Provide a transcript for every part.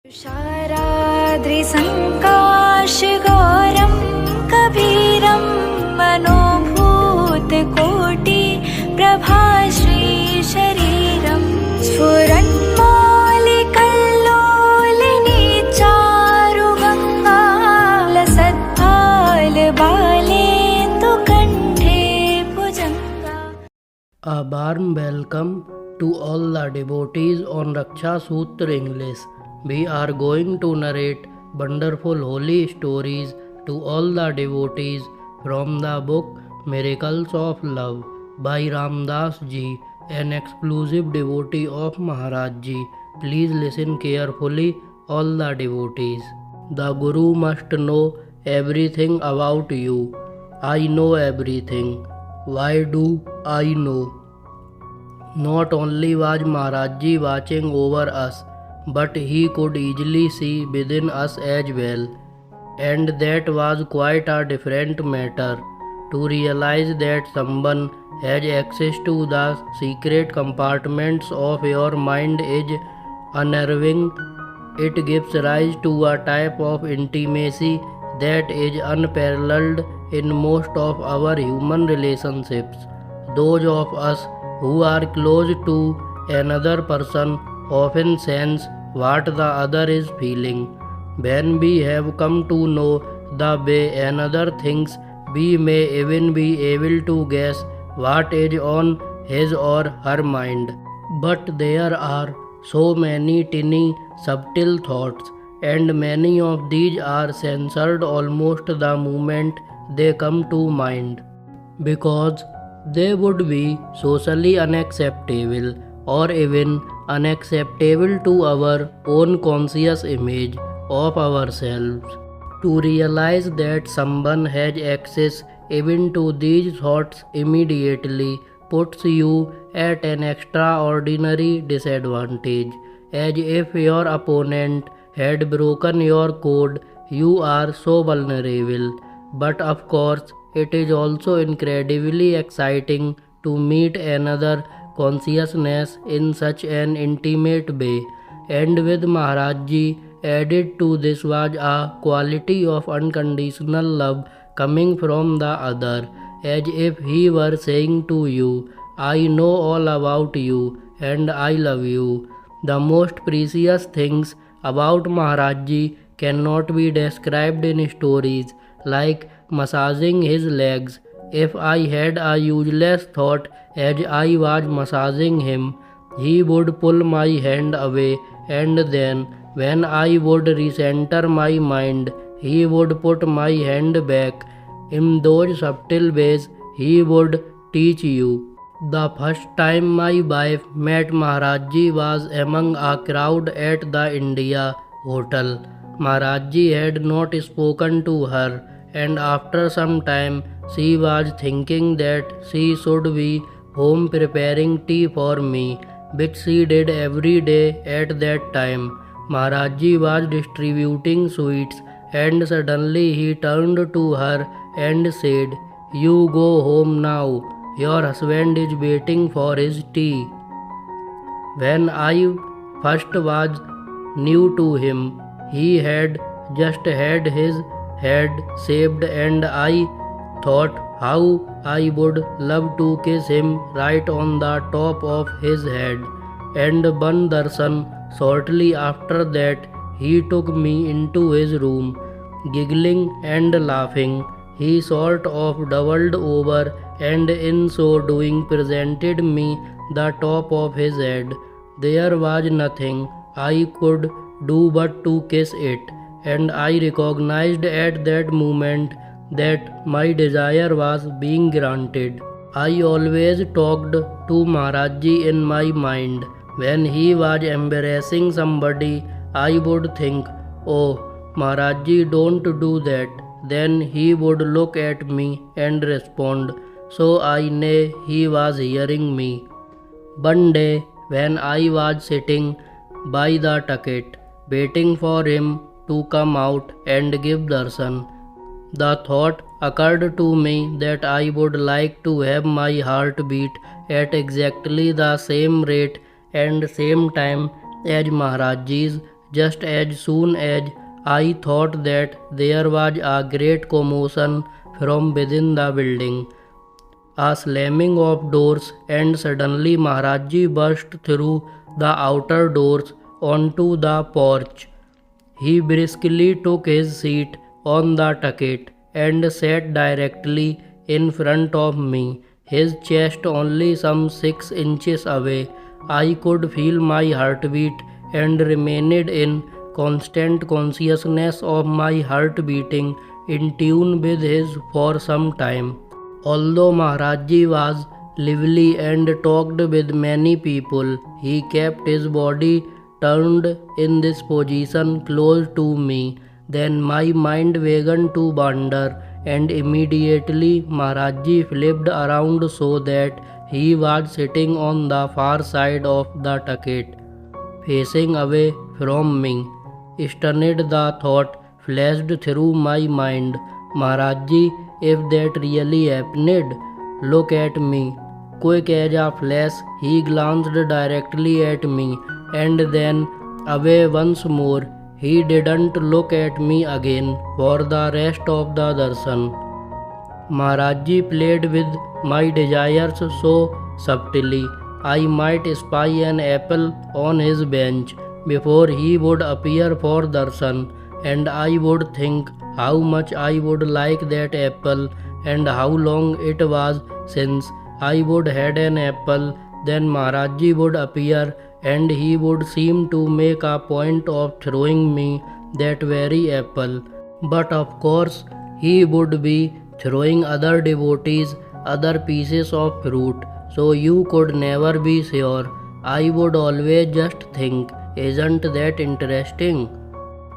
तुषाराद्रिसङ्काशगौरं कबीरं मनोभूतकोटि प्रभाश्रीशरीरं स्फुरन्मौलिकल्लोलिनी चारुगङ्गा लसत्फालबालेन्दुकण्ठे भुजङ्गा. A warm welcome to all the devotees on Raksha Sutra English. We are going to narrate wonderful holy stories to all the devotees from the book Miracles of Love by Ramdas ji, an exclusive devotee of Maharaj ji. Please listen carefully, all the devotees. The Guru must know everything about you. I know everything. Why do I know? Not only was Maharaj ji watching over us, but he could easily see within us as well. And that was quite a different matter. To realize that someone has access to the secret compartments of your mind is unnerving. It gives rise to a type of intimacy that is unparalleled in most of our human relationships. Those of us who are close to another person often sense what the other is feeling. When we have come to know the way another thinks, we may even be able to guess what is on his or her mind. But there are so many tiny, subtle thoughts, and many of these are censored almost the moment they come to mind, because they would be socially unacceptable or even unacceptable to our own conscious image of ourselves. To realize that someone has access even to these thoughts immediately puts you at an extraordinary disadvantage. As if your opponent had broken your code, you are so vulnerable. But of course, it is also incredibly exciting to meet another consciousness in such an intimate way. And with Maharaj ji, added to this was a quality of unconditional love coming from the other, as if he were saying to you, I know all about you and I love you. The most precious things about Maharaj ji cannot be described in stories, like massaging his legs. If I had a useless thought as I was massaging him, he would pull my hand away, and then when I would recenter my mind, he would put my hand back. In those subtle ways, he would teach you. The first time my wife met Maharaj ji was among a crowd at the India hotel. Maharaj ji had not spoken to her, and after some time she was thinking that she should be home preparing tea for me, which she did every day at that time. Maharaj ji was distributing sweets, and suddenly he turned to her and said, You go home now. Your husband is waiting for his tea. When I first was new to him, he had just had his head shaved, and I thought how I would love to kiss him right on the top of his head. And one darshan shortly after that, he took me into his room. Giggling and laughing, he sort of doubled over, and in so doing presented me the top of his head. There was nothing I could do but to kiss it, and I recognized at that moment that my desire was being granted. I always talked to Maharaj ji in my mind. When he was embarrassing somebody, I would think, Oh, Maharaj ji, don't do that. Then he would look at me and respond, so I knew he was hearing me. One day, when I was sitting by the tucket, waiting for him to come out and give darshan, the thought occurred to me that I would like to have my heart beat at exactly the same rate and same time as Maharaj ji's, Just as soon as I thought that there was a great commotion from within the building, a slamming of doors, and suddenly Maharajji burst through the outer doors onto the porch. He briskly took his seat on the tucket and sat directly in front of me, his chest only some 6 inches away. I could feel my heartbeat and remained in constant consciousness of my heart beating in tune with his for some time. Although Maharajji was lively and talked with many people, he kept his body turned in this position close to me. Then my mind began to wander, and immediately Maharajji flipped around so that he was sitting on the far side of the tucket, facing away from me. Stunned, the thought flashed through my mind, Maharajji, if that really happened, look at me. Quick as a flash, he glanced directly at me and then away once more. He didn't look at me again for the rest of the darshan. Maharajji played with my desires so subtly, I might spy an apple on his bench before he would appear for darshan, and I would think how much I would like that apple and how long it was since I would had an apple. Then Maharajji would appear and he would seem to make a point of throwing me that very apple. But of course, he would be throwing other devotees other pieces of fruit, so you could never be sure. I would always just think, isn't that interesting?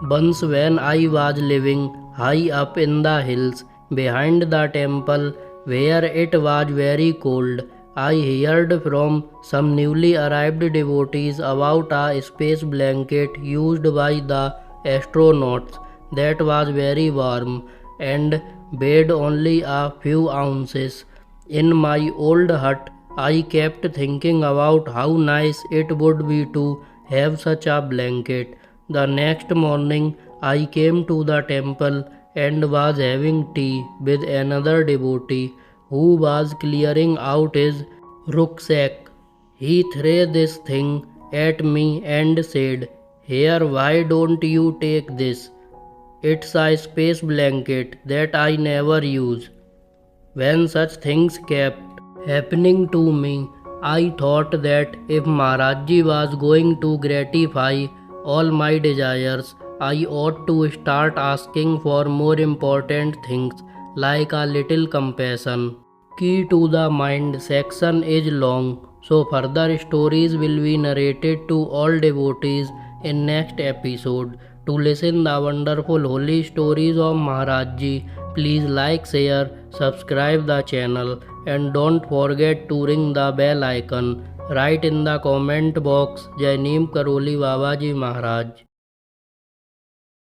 Once when I was living high up in the hills behind the temple where it was very cold, I heard from some newly arrived devotees about a space blanket used by the astronauts that was very warm and weighed only a few ounces. In my old hut, I kept thinking about how nice it would be to have such a blanket. The next morning, I came to the temple and was having tea with another devotee who was clearing out his rucksack. He threw this thing at me and said, "Here, why don't you take this? It's a space blanket that I never use." When such things kept happening to me, I thought that if Maharajji was going to gratify all my desires, I ought to start asking for more important things like a little compassion. Key to the Mind section is long, so further stories will be narrated to all devotees in next episode. To listen the wonderful holy stories of Maharajji, please like, share, subscribe the channel and don't forget to ring the bell icon. Write in the comment box, Jai Neem Karoli Babaji Maharaj.